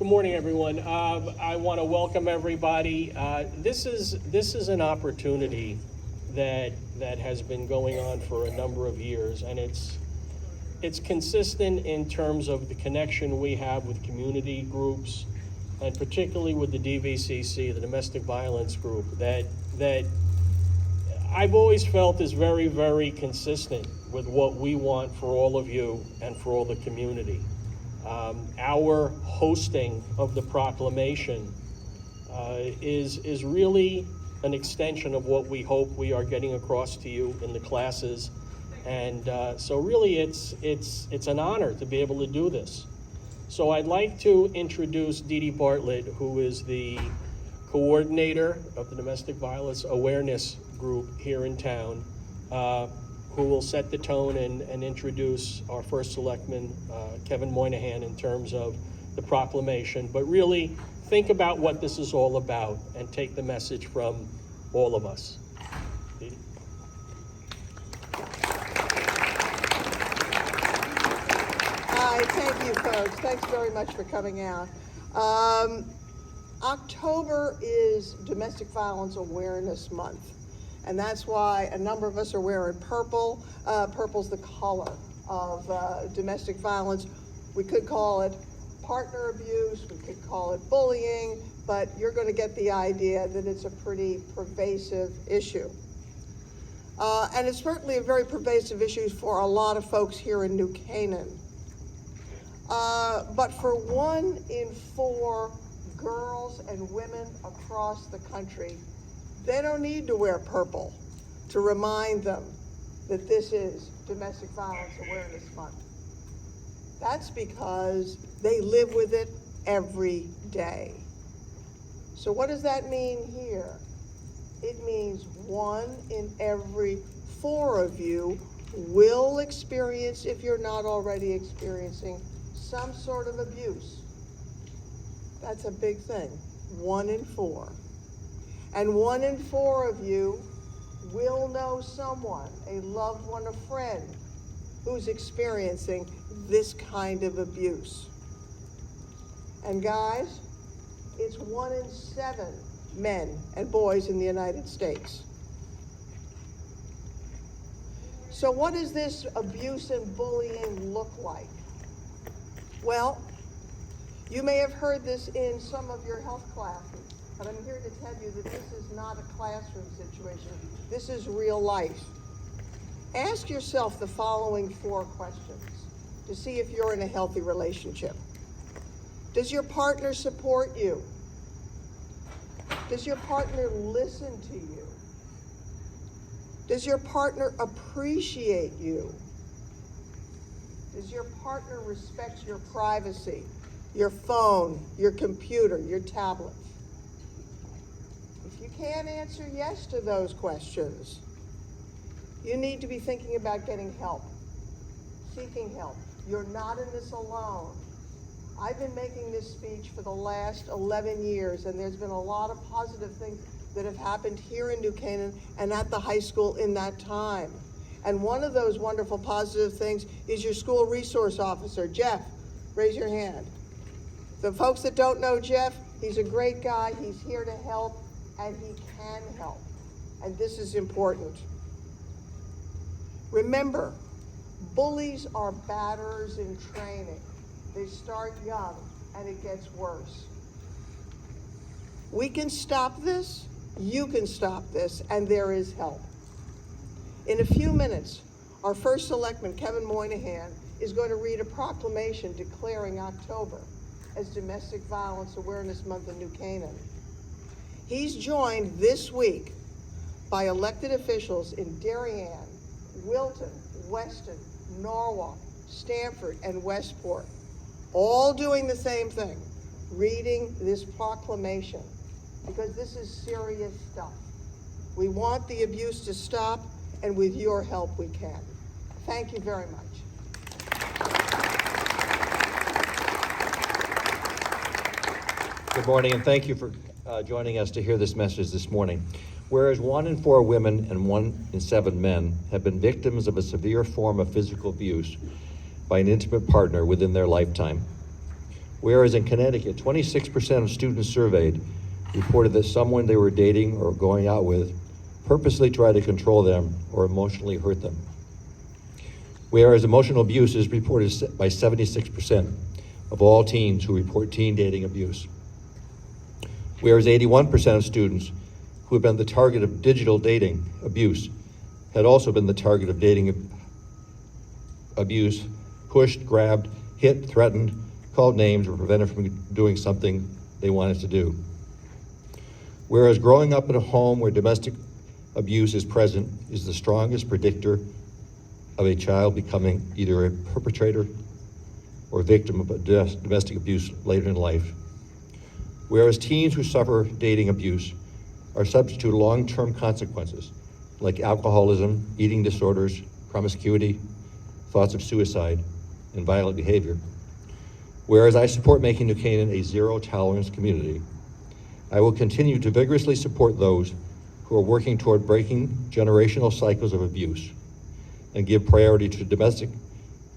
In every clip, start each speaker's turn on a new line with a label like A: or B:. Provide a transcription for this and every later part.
A: Good morning, everyone. I want to welcome everybody. This is an opportunity that has been going on for a number of years, and it's consistent in terms of the connection we have with community groups, and particularly with the DVCC, the Domestic Violence Group, that I've always felt is very, very consistent with what we want for all of you and for all the community. Our hosting of the proclamation is really an extension of what we hope we are getting across to you in the classes, and so really it's an honor to be able to do this. So I'd like to introduce Dee Dee Bartlett, who is the coordinator of the Domestic Violence Awareness Group here in town, who will set the tone and introduce our first selectman, Kevin Moynihan, in terms of the proclamation. But really think about what this is all about and take the message from all of us. Dee Dee.
B: Hi, thank you, folks. Thanks very much for coming out. October is Domestic Violence Awareness Month. And that's why a number of us are wearing purple. Purple's the color of domestic violence. We could call it partner abuse, we could call it bullying, but you're going to get the idea that it's a pretty pervasive issue. And it's certainly a very pervasive issue for a lot of folks here in New Canaan. But for 1 in 4 girls and women across the country, they don't need to wear purple to remind them that this is Domestic Violence Awareness Month. That's because they live with it every day. So what does that mean here? It means 1 in every 4 of you will experience, if you're not already experiencing, some sort of abuse. That's a big thing, 1 in 4. And 1 in 4 of you will know someone, a loved one, a friend, who's experiencing this kind of abuse. And guys, it's 1 in 7 men and boys in the United States. So what does this abuse and bullying look like? Well, you may have heard this in some of your health classes. But I'm here to tell you that this is not a classroom situation. This is real life. Ask yourself the following 4 questions to see if you're in a healthy relationship. Does your partner support you? Does your partner listen to you? Does your partner appreciate you? Does your partner respect your privacy, your phone, your computer, your tablet? If you can't answer yes to those questions, you need to be thinking about getting help, seeking help. You're not in this alone. I've been making this speech for the last 11 years, and there's been a lot of positive things that have happened here in New Canaan and at the high school in that time. And one of those wonderful positive things is your school resource officer. Jeff, raise your hand. The folks that don't know Jeff, he's a great guy. He's here to help. And he can help. And this is important. Remember, bullies are batterers in training. They start young and it gets worse. We can stop this, you can stop this, and there is help. In a few minutes, our first selectman, Kevin Moynihan, is going to read a proclamation declaring October as Domestic Violence Awareness Month in New Canaan. He's joined this week by elected officials in Darien, Wilton, Weston, Norwalk, Stamford, and Westport, all doing the same thing, reading this proclamation, because this is serious stuff. We want the abuse to stop, and with your help we can. Thank you very much.
C: Good morning, and thank you for joining us to hear this message this morning. Whereas 1 in 4 women and 1 in 7 men have been victims of a severe form of physical abuse by an intimate partner within their lifetime, Whereas in Connecticut, 26% of students surveyed reported that someone they were dating or going out with purposely tried to control them or emotionally hurt them. Whereas emotional abuse is reported by 76% of all teens who report teen dating abuse. Whereas 81% of students who have been the target of digital dating abuse had also been the target of dating abuse, pushed, grabbed, hit, threatened, called names, or prevented from doing something they wanted to do. Whereas growing up in a home where domestic abuse is present is the strongest predictor of a child becoming either a perpetrator or victim of domestic abuse later in life. Whereas teens who suffer dating abuse are subject to long-term consequences like alcoholism, eating disorders, promiscuity, thoughts of suicide, and violent behavior. Whereas I support making New Canaan a zero-tolerance community, I will continue to vigorously support those who are working toward breaking generational cycles of abuse and give priority to domestic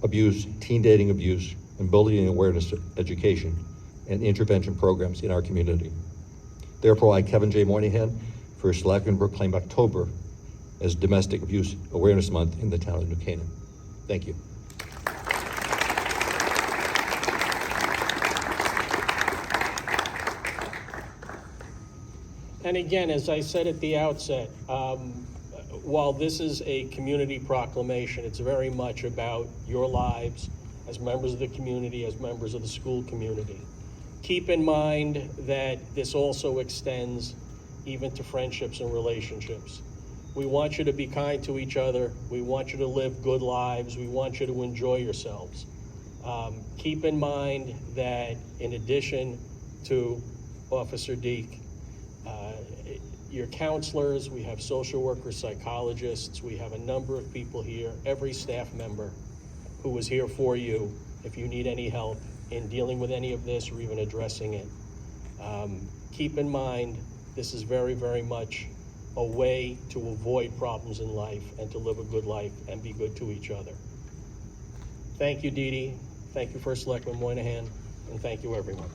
C: abuse, teen dating abuse, and bullying awareness education and intervention programs in our community. Therefore, I, Kevin J. Moynihan, first Selectman, proclaim October as Domestic Abuse Awareness Month in the town of New Canaan. Thank you.
A: And again, as I said at the outset, while this is a community proclamation, it's very much about your lives as members of the community, as members of the school community. Keep in mind that this also extends even to friendships and relationships. We want you to be kind to each other. We want you to live good lives. We want you to enjoy yourselves. Keep in mind that in addition to Officer Deek, your counselors, we have social workers, psychologists, we have a number of people here, every staff member who is here for you if you need any help in dealing with any of this or even addressing it. Keep in mind, this is very, very much a way to avoid problems in life and to live a good life and be good to each other. Thank you, Dee Dee. Thank you, First Selectman Moynihan, and thank you, everyone.